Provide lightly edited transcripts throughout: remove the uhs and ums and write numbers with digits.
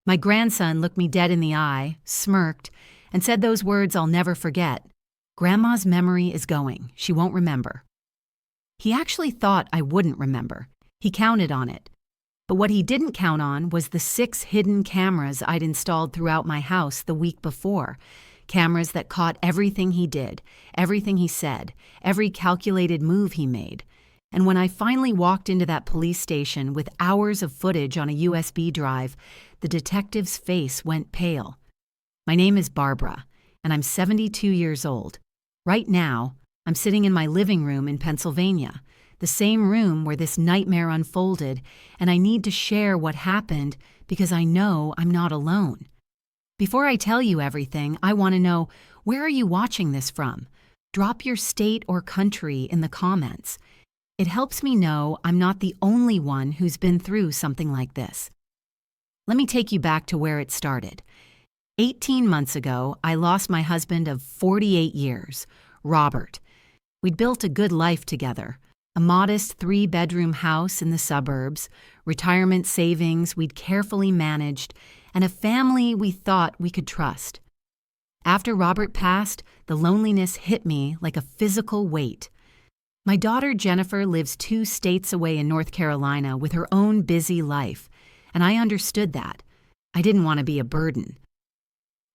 My grandson looked me dead in the eye, smirked, and said those words I'll never forget. "Grandma's memory is going. She won't remember." He actually thought I wouldn't remember. He counted on it. But what he didn't count on was the 6 hidden cameras I'd installed throughout my house the week before. Cameras that caught everything he did, everything he said, every calculated move he made. And when I finally walked into that police station with hours of footage on a USB drive, the detective's face went pale. My name is Barbara, and I'm 72 years old. Right now, I'm sitting in my living room in Pennsylvania, the same room where this nightmare unfolded, and I need to share what happened because I know I'm not alone. Before I tell you everything, I want to know, where are you watching this from? Drop your state or country in the comments. It helps me know I'm not the only one who's been through something like this. Let me take you back to where it started. 18 months ago, I lost my husband of 48 years, Robert. We'd built a good life together, a modest 3-bedroom house in the suburbs, retirement savings we'd carefully managed, and a family we thought we could trust. After Robert passed, the loneliness hit me like a physical weight. My daughter Jennifer lives 2 states away in North Carolina with her own busy life, and I understood that. I didn't want to be a burden.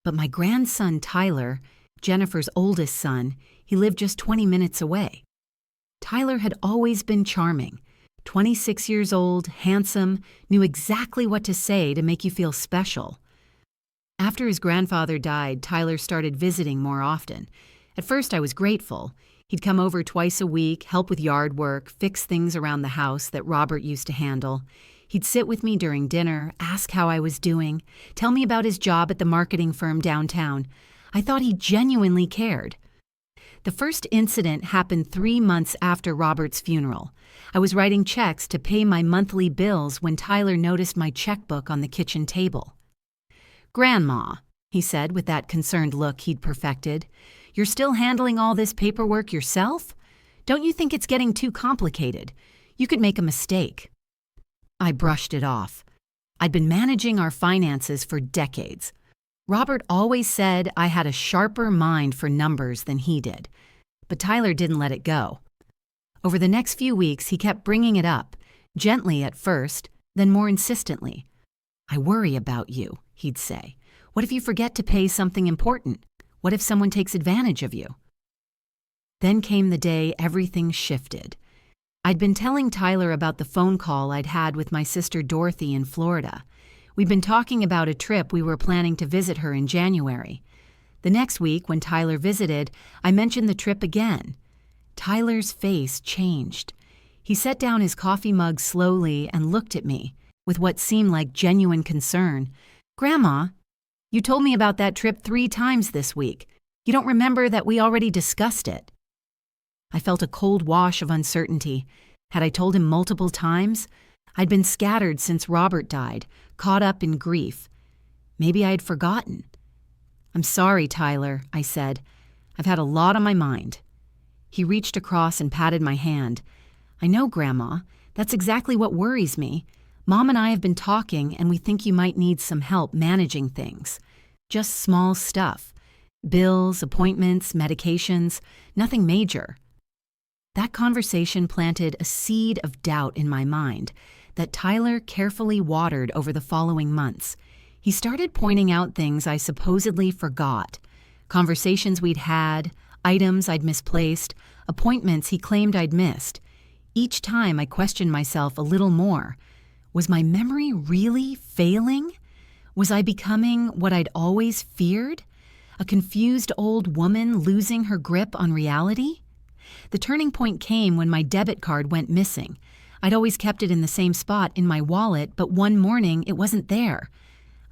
But my grandson Tyler, Jennifer's oldest son, he lived just 20 minutes away. Tyler had always been charming. 26 years old, handsome, knew exactly what to say to make you feel special. After his grandfather died, Tyler started visiting more often. At first, I was grateful. He'd come over twice a week, help with yard work, fix things around the house that Robert used to handle. He'd sit with me during dinner, ask how I was doing, tell me about his job at the marketing firm downtown. I thought he genuinely cared. The first incident happened 3 months after Robert's funeral. I was writing checks to pay my monthly bills when Tyler noticed my checkbook on the kitchen table. "Grandma," he said with that concerned look he'd perfected, "you're still handling all this paperwork yourself? Don't you think it's getting too complicated? You could make a mistake." I brushed it off. I'd been managing our finances for decades. Robert always said I had a sharper mind for numbers than he did, but Tyler didn't let it go. Over the next few weeks, he kept bringing it up, gently at first, then more insistently. "I worry about you," he'd say. "What if you forget to pay something important? What if someone takes advantage of you?" Then came the day everything shifted. I'd been telling Tyler about the phone call I'd had with my sister Dorothy in Florida. We'd been talking about a trip we were planning to visit her in January. The next week, when Tyler visited, I mentioned the trip again. Tyler's face changed. He set down his coffee mug slowly and looked at me with what seemed like genuine concern. "Grandma, you told me about that trip 3 times this week. You don't remember that we already discussed it?" I felt a cold wash of uncertainty. Had I told him multiple times? I'd been scattered since Robert died, caught up in grief. Maybe I had forgotten. "I'm sorry, Tyler," I said. "I've had a lot on my mind." He reached across and patted my hand. "I know, Grandma. That's exactly what worries me. Mom and I have been talking, and we think you might need some help managing things. Just small stuff. Bills, appointments, medications, nothing major." That conversation planted a seed of doubt in my mind that Tyler carefully watered over the following months. He started pointing out things I supposedly forgot, conversations we'd had, items I'd misplaced, appointments he claimed I'd missed. Each time I questioned myself a little more. Was my memory really failing? Was I becoming what I'd always feared? A confused old woman losing her grip on reality? The turning point came when my debit card went missing. I'd always kept it in the same spot in my wallet, but one morning it wasn't there.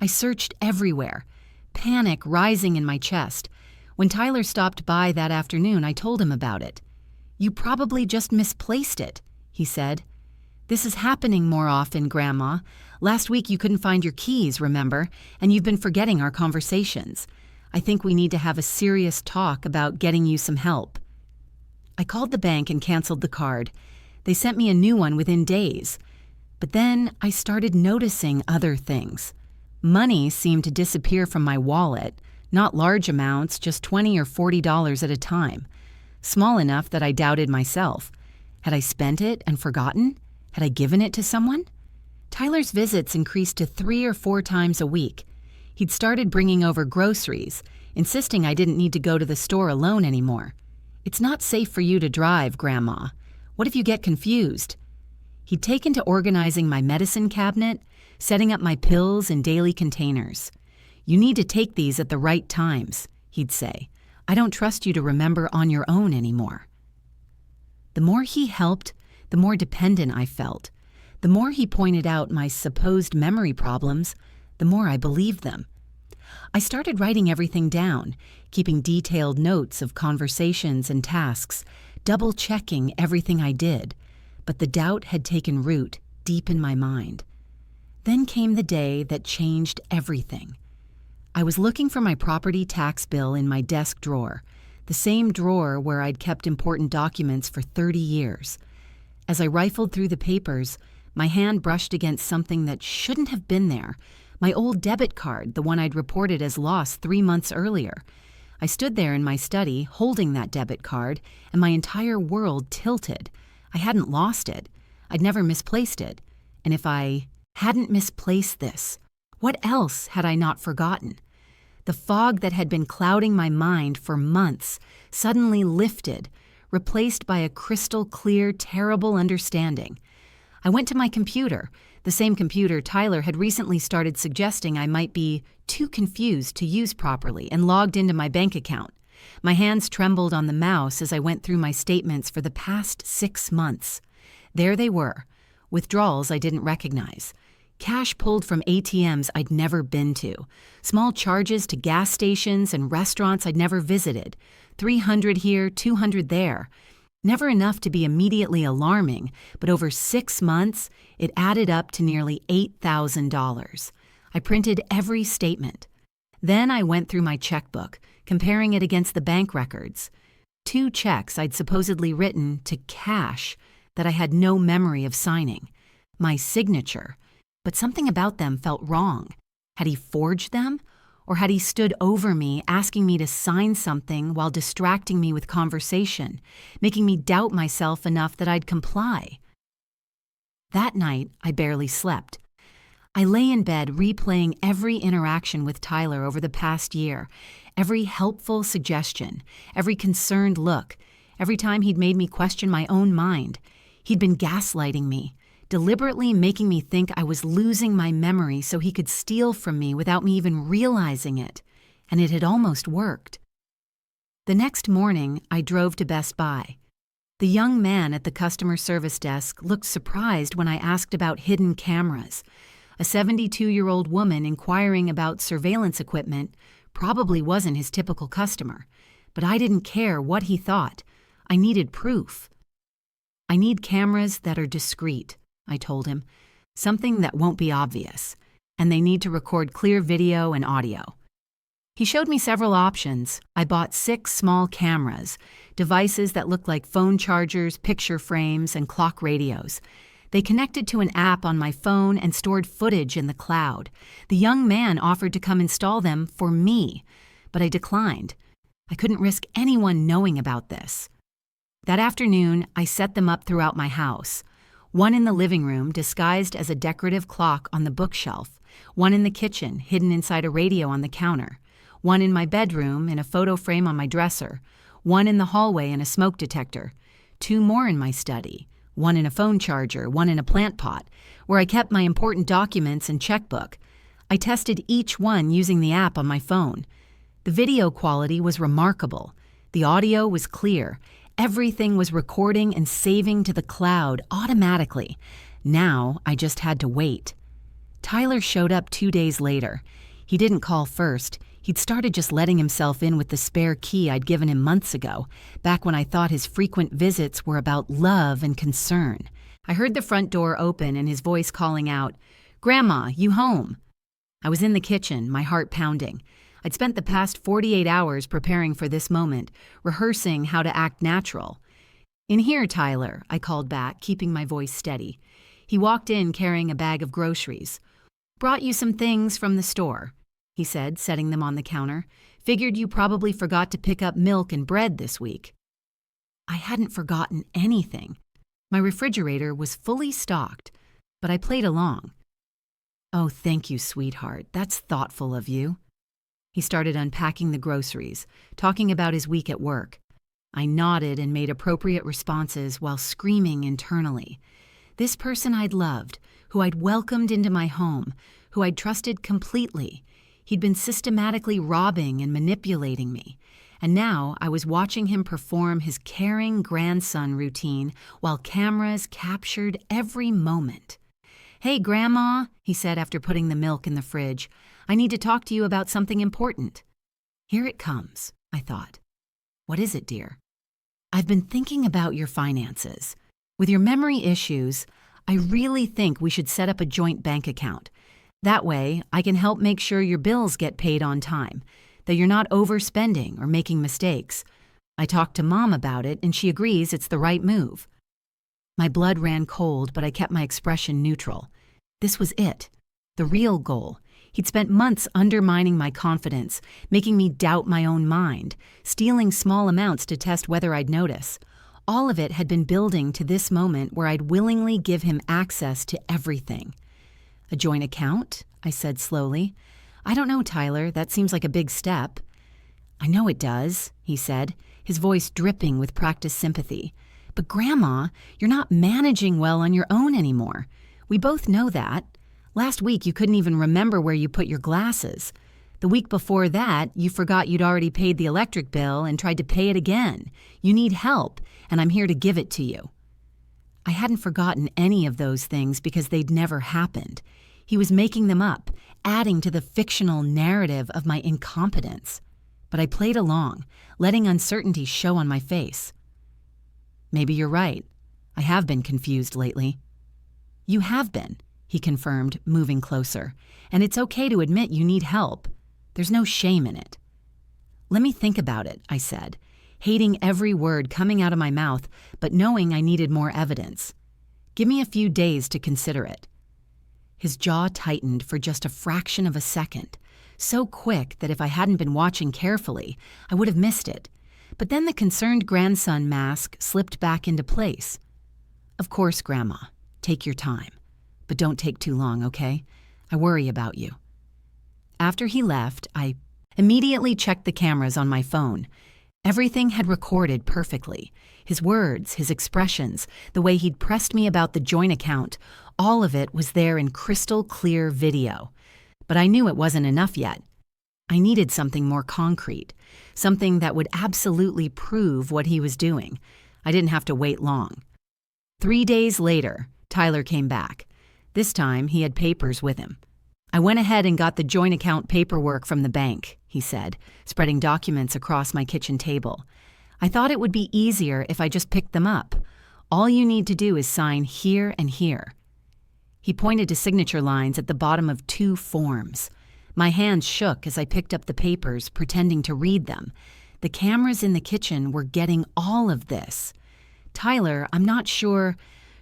I searched everywhere, panic rising in my chest. When Tyler stopped by that afternoon, I told him about it. "You probably just misplaced it," he said. "This is happening more often, Grandma. Last week you couldn't find your keys, remember? And you've been forgetting our conversations. I think we need to have a serious talk about getting you some help." I called the bank and canceled the card. They sent me a new one within days. But then I started noticing other things. Money seemed to disappear from my wallet, not large amounts, just $20 or $40 at a time. Small enough that I doubted myself. Had I spent it and forgotten? Had I given it to someone? Tyler's visits increased to 3 or 4 times a week. He'd started bringing over groceries, insisting I didn't need to go to the store alone anymore. "It's not safe for you to drive, Grandma. What if you get confused?" He'd taken to organizing my medicine cabinet, setting up my pills in daily containers. "You need to take these at the right times," he'd say. "I don't trust you to remember on your own anymore." The more he helped, the more dependent I felt. The more he pointed out my supposed memory problems, the more I believed them. I started writing everything down, keeping detailed notes of conversations and tasks, double-checking everything I did. But the doubt had taken root deep in my mind. Then came the day that changed everything. I was looking for my property tax bill in my desk drawer, the same drawer where I'd kept important documents for 30 years. As I rifled through the papers, my hand brushed against something that shouldn't have been there, my old debit card, the one I'd reported as lost 3 months earlier. I stood there in my study, holding that debit card, and my entire world tilted. I hadn't lost it. I'd never misplaced it. And if I hadn't misplaced this, what else had I not forgotten? The fog that had been clouding my mind for months suddenly lifted, replaced by a crystal clear, terrible understanding. I went to my computer, the same computer Tyler had recently started suggesting I might be too confused to use properly, and logged into my bank account. My hands trembled on the mouse as I went through my statements for the past 6 months. There they were, withdrawals I didn't recognize, cash pulled from ATMs I'd never been to, small charges to gas stations and restaurants I'd never visited, 300 here, 200 there. Never enough to be immediately alarming, but over 6 months, it added up to nearly $8,000. I printed every statement. Then I went through my checkbook, comparing it against the bank records. 2 checks I'd supposedly written to cash that I had no memory of signing. My signature, but something about them felt wrong. Had he forged them? Or had he stood over me, asking me to sign something while distracting me with conversation, making me doubt myself enough that I'd comply? That night, I barely slept. I lay in bed replaying every interaction with Tyler over the past year, every helpful suggestion, every concerned look, every time he'd made me question my own mind. He'd been gaslighting me, deliberately making me think I was losing my memory so he could steal from me without me even realizing it, and it had almost worked. The next morning, I drove to Best Buy. The young man at the customer service desk looked surprised when I asked about hidden cameras. A 72-year-old woman inquiring about surveillance equipment probably wasn't his typical customer, but I didn't care what he thought. I needed proof. "I need cameras that are discreet," I told him, "something that won't be obvious, and they need to record clear video and audio." He showed me several options. I bought 6 small cameras, devices that looked like phone chargers, picture frames, and clock radios. They connected to an app on my phone and stored footage in the cloud. The young man offered to come install them for me, but I declined. I couldn't risk anyone knowing about this. That afternoon, I set them up throughout my house. One in the living room, disguised as a decorative clock on the bookshelf. One in the kitchen, hidden inside a radio on the counter. One in my bedroom, in a photo frame on my dresser. One in the hallway in a smoke detector. 2 more in my study. One in a phone charger, one in a plant pot, where I kept my important documents and checkbook. I tested each one using the app on my phone. The video quality was remarkable. The audio was clear. Everything was recording and saving to the cloud automatically. Now I just had to wait. Tyler showed up 2 days later. He didn't call first. He'd started just letting himself in with the spare key I'd given him months ago, back when I thought his frequent visits were about love and concern. I heard the front door open and his voice calling out, "Grandma, you home?" I was in the kitchen, my heart pounding. I'd spent the past 48 hours preparing for this moment, rehearsing how to act natural. "In here, Tyler," I called back, keeping my voice steady. He walked in carrying a bag of groceries. Brought you some things from the store, he said, setting them on the counter. Figured you probably forgot to pick up milk and bread this week. I hadn't forgotten anything. My refrigerator was fully stocked, but I played along. Oh, thank you, sweetheart. That's thoughtful of you. He started unpacking the groceries, talking about his week at work. I nodded and made appropriate responses while screaming internally. This person I'd loved, who I'd welcomed into my home, who I'd trusted completely, he'd been systematically robbing and manipulating me. And now I was watching him perform his caring grandson routine while cameras captured every moment. Hey, Grandma, he said after putting the milk in the fridge. I need to talk to you about something important. Here it comes, I thought. What is it, dear? I've been thinking about your finances. With your memory issues, I really think we should set up a joint bank account. That way, I can help make sure your bills get paid on time, that you're not overspending or making mistakes. I talked to Mom about it, and she agrees it's the right move. My blood ran cold, but I kept my expression neutral. This was it, the real goal. He'd spent months undermining my confidence, making me doubt my own mind, stealing small amounts to test whether I'd notice. All of it had been building to this moment where I'd willingly give him access to everything. A joint account? I said slowly. I don't know, Tyler. That seems like a big step. I know it does, he said, his voice dripping with practiced sympathy. But Grandma, you're not managing well on your own anymore. We both know that. Last week you couldn't even remember where you put your glasses. The week before that, you forgot you'd already paid the electric bill and tried to pay it again. You need help, and I'm here to give it to you. I hadn't forgotten any of those things because they'd never happened. He was making them up, adding to the fictional narrative of my incompetence. But I played along, letting uncertainty show on my face. Maybe you're right. I have been confused lately. You have been, he confirmed, moving closer. And it's okay to admit you need help. There's no shame in it. Let me think about it, I said, hating every word coming out of my mouth, but knowing I needed more evidence. Give me a few days to consider it. His jaw tightened for just a fraction of a second, so quick that if I hadn't been watching carefully, I would have missed it. But then the concerned grandson mask slipped back into place. Of course, Grandma, take your time. But don't take too long, okay? I worry about you. After he left, I immediately checked the cameras on my phone. Everything had recorded perfectly. His words, his expressions, the way he'd pressed me about the joint account, all of it was there in crystal clear video. But I knew it wasn't enough yet. I needed something more concrete, something that would absolutely prove what he was doing. I didn't have to wait long. 3 days later, Tyler came back. This time, he had papers with him. I went ahead and got the joint account paperwork from the bank, he said, spreading documents across my kitchen table. I thought it would be easier if I just picked them up. All you need to do is sign here and here. He pointed to signature lines at the bottom of 2 forms. My hands shook as I picked up the papers, pretending to read them. The cameras in the kitchen were getting all of this. Tyler, I'm not sure...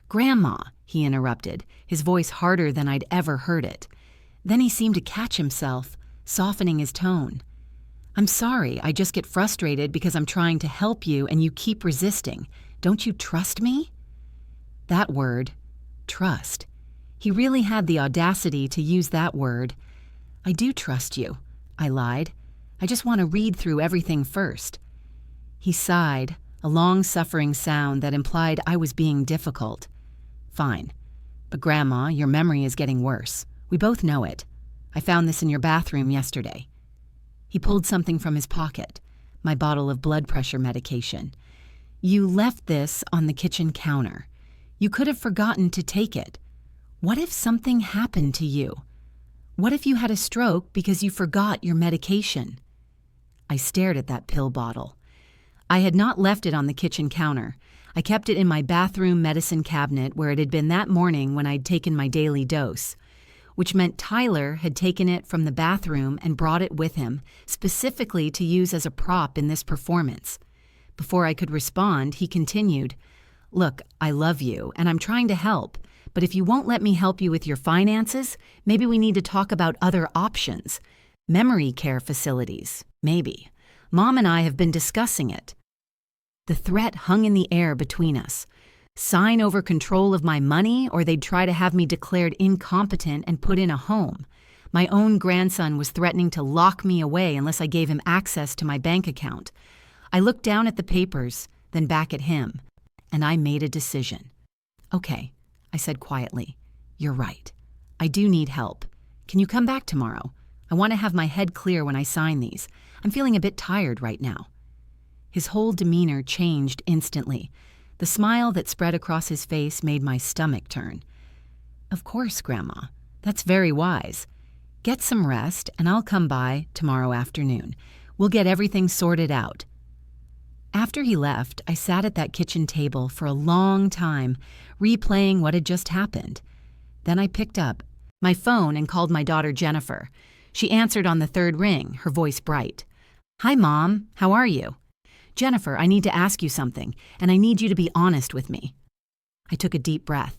Grandma, he interrupted, his voice harder than I'd ever heard it. Then he seemed to catch himself, softening his tone. I'm sorry, I just get frustrated because I'm trying to help you and you keep resisting. Don't you trust me? That word, trust. He really had the audacity to use that word. I do trust you, I lied. I just want to read through everything first. He sighed, a long-suffering sound that implied I was being difficult. Fine. But Grandma, your memory is getting worse. We both know it. I found this in your bathroom yesterday. He pulled something from his pocket, my bottle of blood pressure medication. You left this on the kitchen counter. You could have forgotten to take it. What if something happened to you? What if you had a stroke because you forgot your medication? I stared at that pill bottle. I had not left it on the kitchen counter. I kept it in my bathroom medicine cabinet where it had been that morning when I'd taken my daily dose, which meant Tyler had taken it from the bathroom and brought it with him, specifically to use as a prop in this performance. Before I could respond, he continued, Look, I love you, and I'm trying to help, But if you won't let me help you with your finances, maybe we need to talk about other options. Memory care facilities, maybe. Mom and I have been discussing it." The threat hung in the air between us. Sign over control of my money, or they'd try to have me declared incompetent and put in a home. My own grandson was threatening to lock me away unless I gave him access to my bank account. I looked down at the papers, then back at him, and I made a decision. "Okay," I said quietly. "You're right. I do need help. Can you come back tomorrow? I want to have my head clear when I sign these. I'm feeling a bit tired right now." His whole demeanor changed instantly. The smile that spread across his face made my stomach turn. "Of course, Grandma. That's very wise. Get some rest, and I'll come by tomorrow afternoon. We'll get everything sorted out." After he left, I sat at that kitchen table for a long time, replaying what had just happened. Then I picked up my phone and called my daughter Jennifer. She answered on the third ring, her voice bright. "Hi, Mom. How are you?" "Jennifer, I need to ask you something, and I need you to be honest with me." I took a deep breath.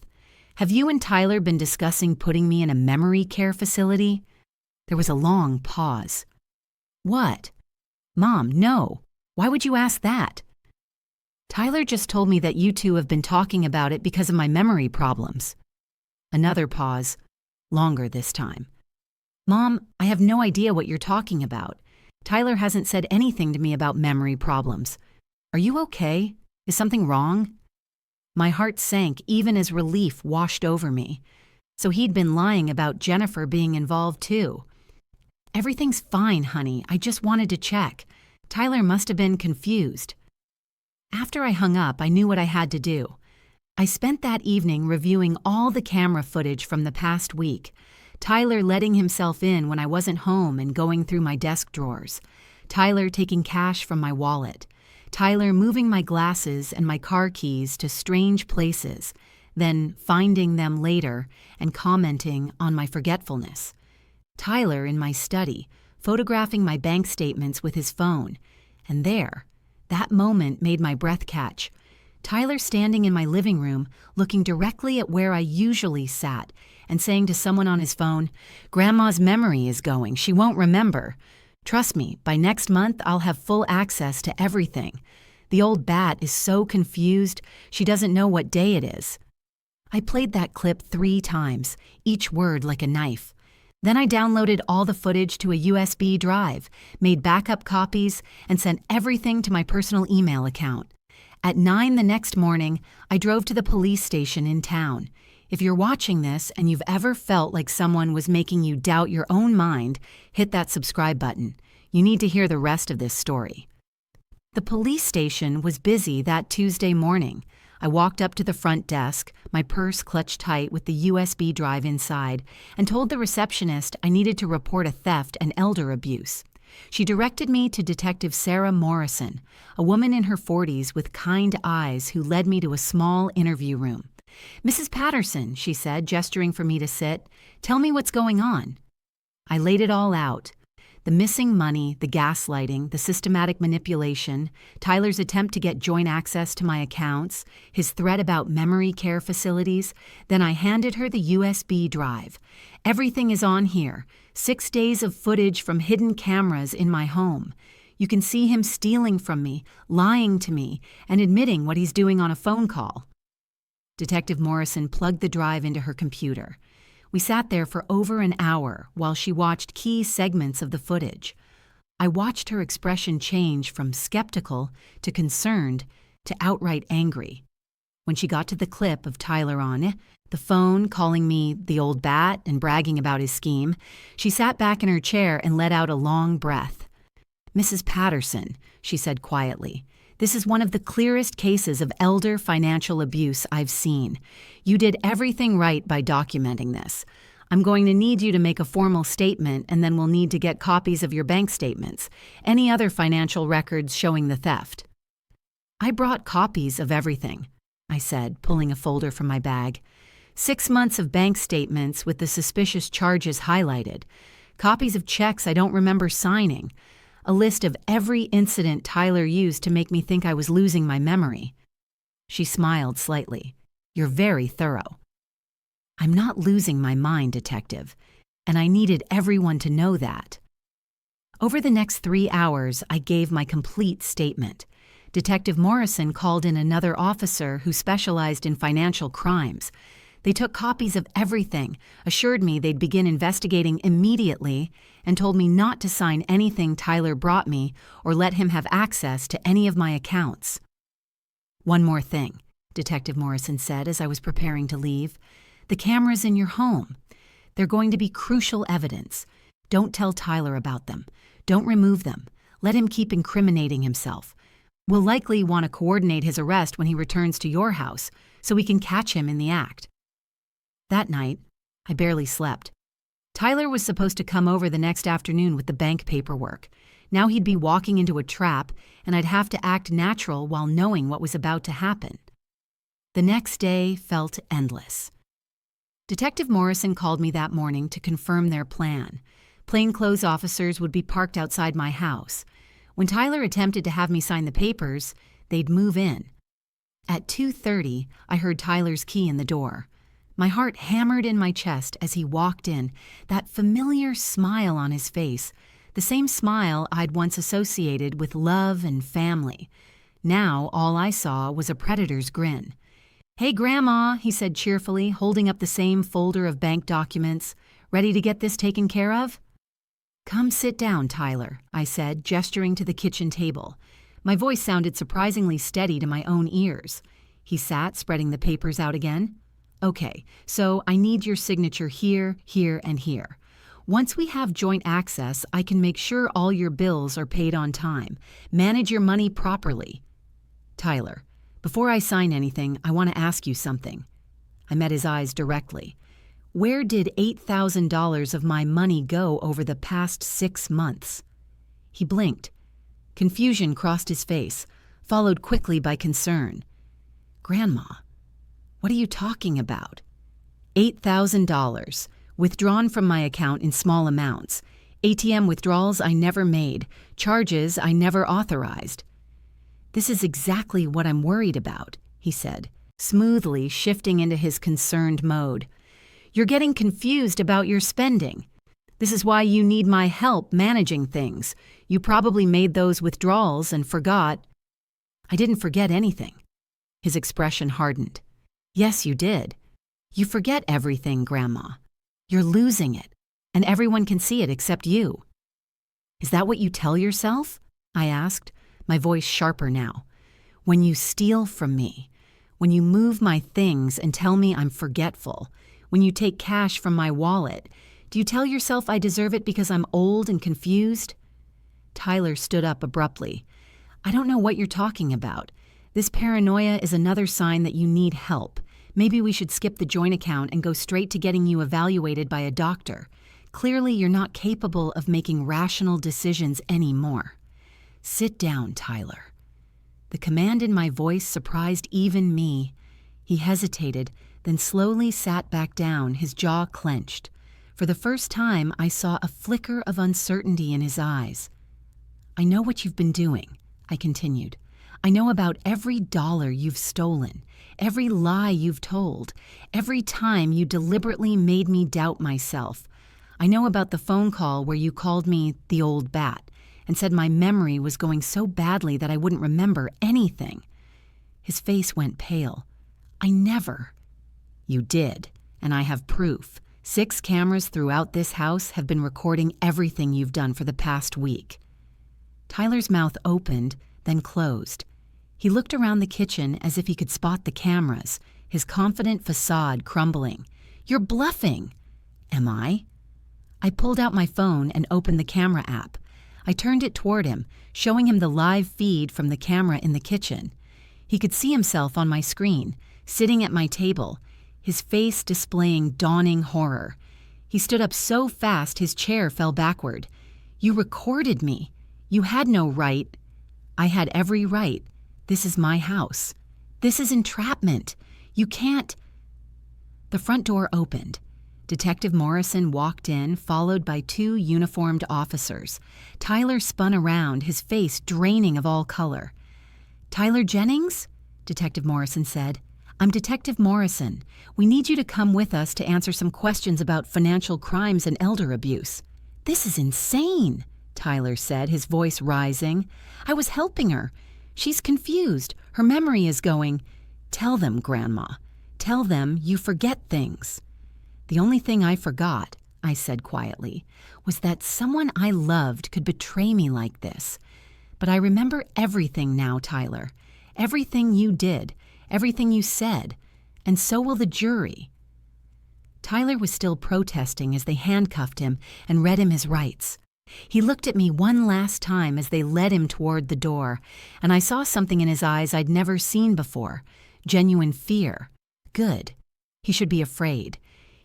"Have you and Tyler been discussing putting me in a memory care facility?" There was a long pause. "What?" "Mom, no. Why would you ask that?" "Tyler just told me that you two have been talking about it because of my memory problems." Another pause, longer this time. "Mom, I have no idea what you're talking about. Tyler hasn't said anything to me about memory problems. Are you okay? Is something wrong?" My heart sank even as relief washed over me. So he'd been lying about Jennifer being involved too. "Everything's fine, honey. I just wanted to check. Tyler must have been confused." After I hung up, I knew what I had to do. I spent that evening reviewing all the camera footage from the past week. Tyler letting himself in when I wasn't home and going through my desk drawers. Tyler taking cash from my wallet. Tyler moving my glasses and my car keys to strange places, then finding them later and commenting on my forgetfulness. Tyler in my study, photographing my bank statements with his phone. And there, that moment made my breath catch. Tyler standing in my living room, looking directly at where I usually sat, and saying to someone on his phone, "Grandma's memory is going. She won't remember. Trust me, by next month I'll have full access to everything. The old bat is so confused, she doesn't know what day it is." I played that clip 3 times, each word like a knife. Then I downloaded all the footage to a USB drive, made backup copies, and sent everything to my personal email account. At 9 the next morning, I drove to the police station in town. If you're watching this and you've ever felt like someone was making you doubt your own mind, hit that subscribe button. You need to hear the rest of this story. The police station was busy that Tuesday morning. I walked up to the front desk, my purse clutched tight with the USB drive inside, and told the receptionist I needed to report a theft and elder abuse. She directed me to Detective Sarah Morrison, a woman in her 40s with kind eyes who led me to a small interview room. "Mrs. Patterson," she said, gesturing for me to sit, "tell me what's going on." I laid it all out. The missing money, the gaslighting, the systematic manipulation, Tyler's attempt to get joint access to my accounts, his threat about memory care facilities. Then I handed her the USB drive. "Everything is on here. 6 days of footage from hidden cameras in my home. You can see him stealing from me, lying to me, and admitting what he's doing on a phone call." Detective Morrison plugged the drive into her computer. We sat there for over an hour while she watched key segments of the footage. I watched her expression change from skeptical to concerned to outright angry. When she got to the clip of Tyler on the phone calling me the old bat and bragging about his scheme, she sat back in her chair and let out a long breath. "Mrs. Patterson," she said quietly, "this is one of the clearest cases of elder financial abuse I've seen. You did everything right by documenting this. I'm going to need you to make a formal statement, and then we'll need to get copies of your bank statements, any other financial records showing the theft." "I brought copies of everything," I said, pulling a folder from my bag. 6 months of bank statements with the suspicious charges highlighted, copies of checks I don't remember signing, a list of every incident Tyler used to make me think I was losing my memory. She smiled slightly. "You're very thorough." I'm not losing my mind, Detective, and I needed everyone to know that. Over the next 3 hours, I gave my complete statement. Detective Morrison called in another officer who specialized in financial crimes. They took copies of everything, assured me they'd begin investigating immediately, and told me not to sign anything Tyler brought me or let him have access to any of my accounts. "One more thing," Detective Morrison said as I was preparing to leave. "The cameras in your home. They're going to be crucial evidence. Don't tell Tyler about them. Don't remove them. Let him keep incriminating himself. We'll likely want to coordinate his arrest when he returns to your house, so we can catch him in the act." That night, I barely slept. Tyler was supposed to come over the next afternoon with the bank paperwork. Now he'd be walking into a trap, and I'd have to act natural while knowing what was about to happen. The next day felt endless. Detective Morrison called me that morning to confirm their plan. Plainclothes officers would be parked outside my house. When Tyler attempted to have me sign the papers, they'd move in. At 2:30, I heard Tyler's key in the door. My heart hammered in my chest as he walked in, that familiar smile on his face, the same smile I'd once associated with love and family. Now all I saw was a predator's grin. "Hey, Grandma," he said cheerfully, holding up the same folder of bank documents. "Ready to get this taken care of?" "Come sit down, Tyler," I said, gesturing to the kitchen table. My voice sounded surprisingly steady to my own ears. He sat, spreading the papers out again. "Okay, so I need your signature here, here, and here. Once we have joint access, I can make sure all your bills are paid on time. Manage your money properly." "Tyler, before I sign anything, I want to ask you something." I met his eyes directly. "Where did $8,000 of my money go over the past 6 months?" He blinked. Confusion crossed his face, followed quickly by concern. "Grandma, what are you talking about?" $8,000, withdrawn from my account in small amounts. ATM withdrawals I never made, charges I never authorized. "This is exactly what I'm worried about," he said, smoothly shifting into his concerned mode. "You're getting confused about your spending. This is why you need my help managing things. You probably made those withdrawals and forgot." "I didn't forget anything." His expression hardened. "Yes, you did. You forget everything, Grandma. You're losing it, and everyone can see it except you." "Is that what you tell yourself?" I asked, my voice sharper now. "When you steal from me, when you move my things and tell me I'm forgetful, when you take cash from my wallet, do you tell yourself I deserve it because I'm old and confused?" Tyler stood up abruptly. "I don't know what you're talking about. This paranoia is another sign that you need help. Maybe we should skip the joint account and go straight to getting you evaluated by a doctor. Clearly, you're not capable of making rational decisions anymore." "Sit down, Tyler." The command in my voice surprised even me. He hesitated, then slowly sat back down, his jaw clenched. For the first time, I saw a flicker of uncertainty in his eyes. "I know what you've been doing," I continued. "I know about every dollar you've stolen, every lie you've told, every time you deliberately made me doubt myself. I know about the phone call where you called me the old bat and said my memory was going so badly that I wouldn't remember anything." His face went pale. "I never." "You did, and I have proof. 6 cameras throughout this house have been recording everything you've done for the past week." Tyler's mouth opened, then closed. He looked around the kitchen as if he could spot the cameras, his confident facade crumbling. "You're bluffing." "Am I?" I pulled out my phone and opened the camera app. I turned it toward him, showing him the live feed from the camera in the kitchen. He could see himself on my screen, sitting at my table, his face displaying dawning horror. He stood up so fast his chair fell backward. "You recorded me. You had no right." "I had every right. This is my house. This is entrapment. You can't." The front door opened. Detective Morrison walked in, followed by 2 uniformed officers. Tyler spun around, his face draining of all color. "Tyler Jennings?" Detective Morrison said. I'm Detective Morrison. We need you to come with us to answer some questions about financial crimes and elder abuse." "This is insane," Tyler said, his voice rising. "I was helping her. She's confused. Her memory is going." "Tell them, Grandma. Tell them you forget things." "The only thing I forgot," I said quietly, "was that someone I loved could betray me like this. But I remember everything now, Tyler. Everything you did, everything you said, and so will the jury." Tyler was still protesting as they handcuffed him and read him his rights. He looked at me one last time as they led him toward the door, and I saw something in his eyes I'd never seen before, genuine fear. Good. He should be afraid.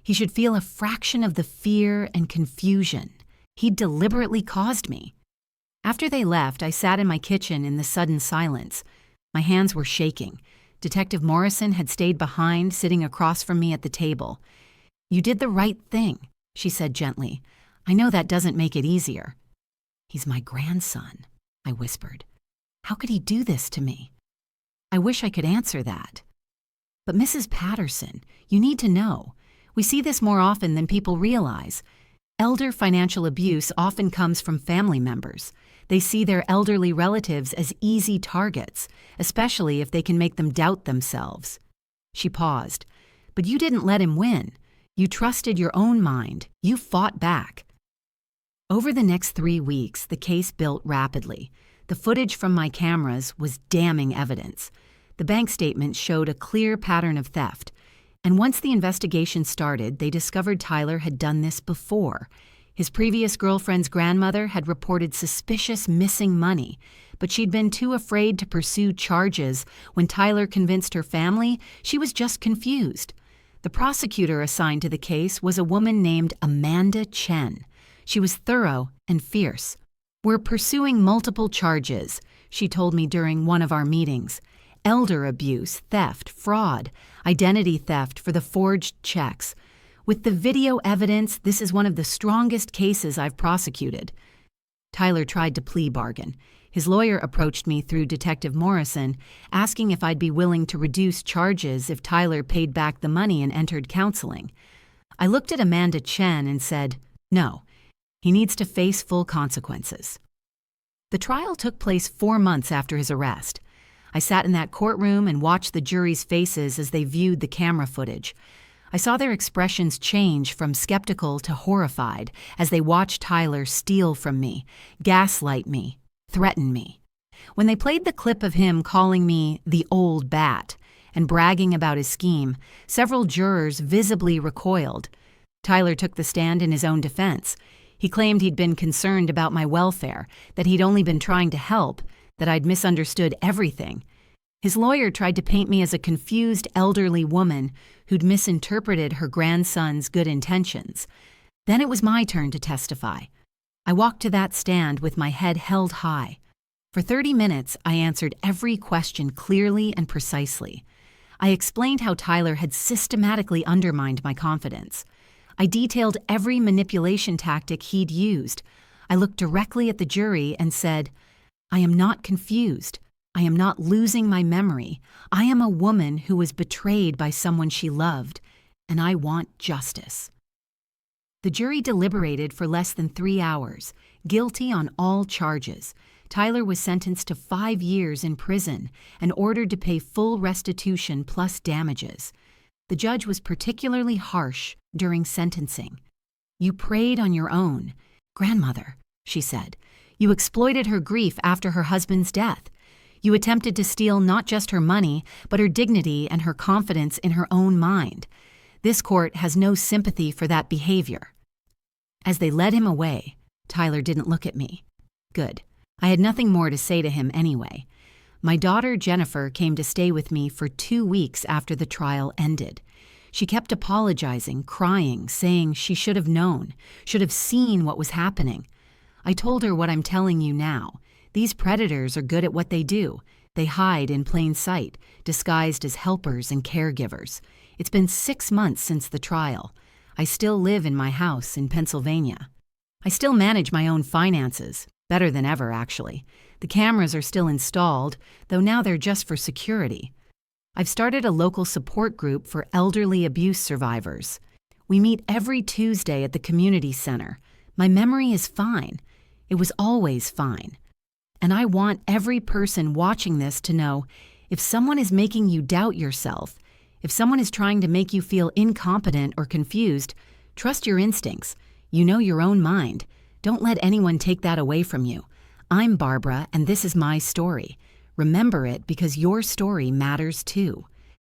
He should feel a fraction of the fear and confusion he'd deliberately caused me. After they left, I sat in my kitchen in the sudden silence. My hands were shaking. Detective Morrison had stayed behind, sitting across from me at the table. "You did the right thing," she said gently. "I know that doesn't make it easier." "He's my grandson," I whispered. "How could he do this to me?" I wish I could answer that. "But Mrs. Patterson, you need to know. We see this more often than people realize. Elder financial abuse often comes from family members. They see their elderly relatives as easy targets, especially if they can make them doubt themselves." She paused. "But you didn't let him win. You trusted your own mind. You fought back." Over the next 3 weeks, the case built rapidly. The footage from my cameras was damning evidence. The bank statements showed a clear pattern of theft. And once the investigation started, they discovered Tyler had done this before. His previous girlfriend's grandmother had reported suspicious missing money, but she'd been too afraid to pursue charges when Tyler convinced her family she was just confused. The prosecutor assigned to the case was a woman named Amanda Chen. She was thorough and fierce. "We're pursuing multiple charges," she told me during one of our meetings. "Elder abuse, theft, fraud, identity theft for the forged checks. With the video evidence, this is one of the strongest cases I've prosecuted." Tyler tried to plea bargain. His lawyer approached me through Detective Morrison, asking if I'd be willing to reduce charges if Tyler paid back the money and entered counseling. I looked at Amanda Chen and said, "No, he needs to face full consequences." The trial took place 4 months after his arrest. I sat in that courtroom and watched the jury's faces as they viewed the camera footage. I saw their expressions change from skeptical to horrified as they watched Tyler steal from me, gaslight me, threaten me. When they played the clip of him calling me the old bat and bragging about his scheme, several jurors visibly recoiled. Tyler took the stand in his own defense. He claimed he'd been concerned about my welfare, that he'd only been trying to help, that I'd misunderstood everything. His lawyer tried to paint me as a confused elderly woman who'd misinterpreted her grandson's good intentions. Then it was my turn to testify. I walked to that stand with my head held high. For 30 minutes, I answered every question clearly and precisely. I explained how Tyler had systematically undermined my confidence. I detailed every manipulation tactic he'd used. I looked directly at the jury and said, "I am not confused. I am not losing my memory. I am a woman who was betrayed by someone she loved, and I want justice." The jury deliberated for less than 3 hours, guilty on all charges. Tyler was sentenced to 5 years in prison and ordered to pay full restitution plus damages. The judge was particularly harsh during sentencing. "You preyed on your own. Grandmother," she said. "You exploited her grief after her husband's death. You attempted to steal not just her money, but her dignity and her confidence in her own mind. This court has no sympathy for that behavior." As they led him away, Tyler didn't look at me. Good. I had nothing more to say to him anyway. My daughter, Jennifer, came to stay with me for 2 weeks after the trial ended. She kept apologizing, crying, saying she should have known, should have seen what was happening. I told her what I'm telling you now. These predators are good at what they do. They hide in plain sight, disguised as helpers and caregivers. It's been 6 months since the trial. I still live in my house in Pennsylvania. I still manage my own finances, better than ever, actually. The cameras are still installed, though now they're just for security. I've started a local support group for elderly abuse survivors. We meet every Tuesday at the community center. My memory is fine. It was always fine. And I want every person watching this to know if someone is making you doubt yourself, if someone is trying to make you feel incompetent or confused, trust your instincts. You know your own mind. Don't let anyone take that away from you. I'm Barbara, and this is my story. Remember it because your story matters too.